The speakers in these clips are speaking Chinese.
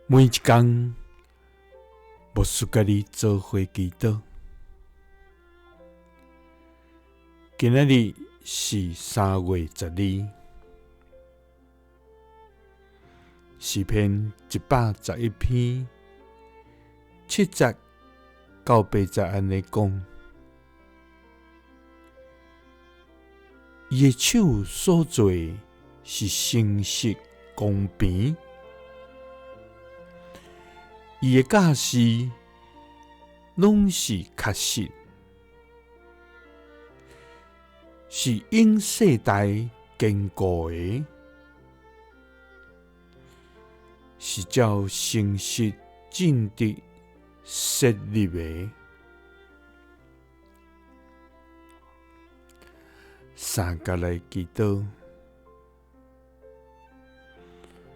每一天，牧师甲你做伙祈祷。今仔日是3月12日，诗篇111篇7节到8节安尼讲：伊的手所做是诚实公平，伊的教示拢是确实，是永世代坚固的，是照诚实正直设立的。三角来祈祷，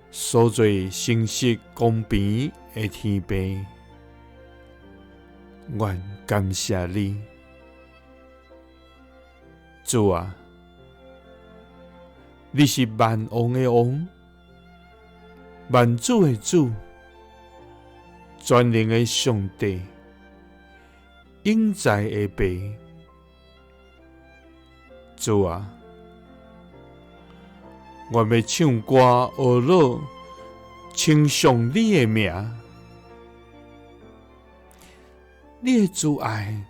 所做诚实公平的天父，愿感谢你，主啊！你是万王的王，万主的主，全能的上帝，永在的爸。主啊！我要唱歌学乐，称颂你的名。你的慈爱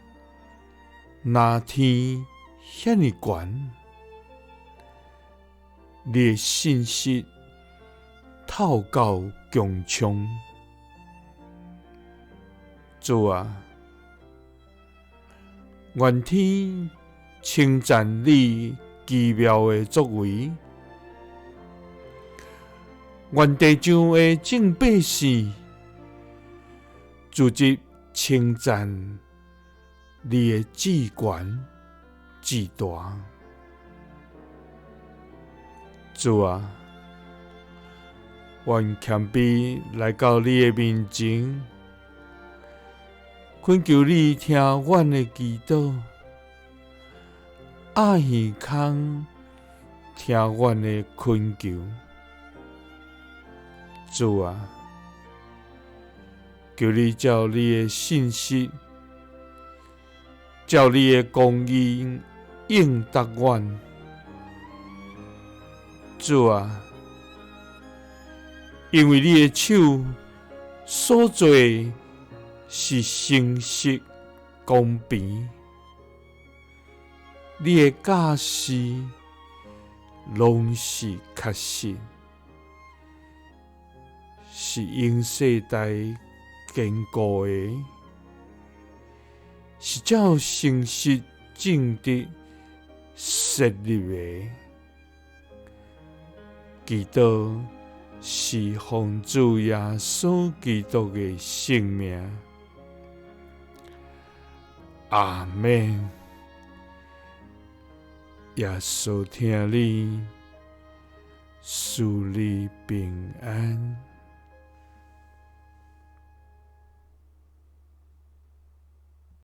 若天遐尼悬，你的信息透到穹苍。主啊！愿天称赞你奇妙的作为，愿地上的众百姓聚集称赞你的至权至大。主啊！愿谦卑来到你的面前，恳求你听阮的祈祷，阿耳空听阮的恳求。主啊！求你照你的信息，照你的公义应答阮。主啊！因为你的手所做是诚实公平，你的教示拢是确实，是永世代坚固的，是照诚实正直设立的。祈祷是奉主耶稣基督的圣名，阿们。耶稣听你，赐你平安。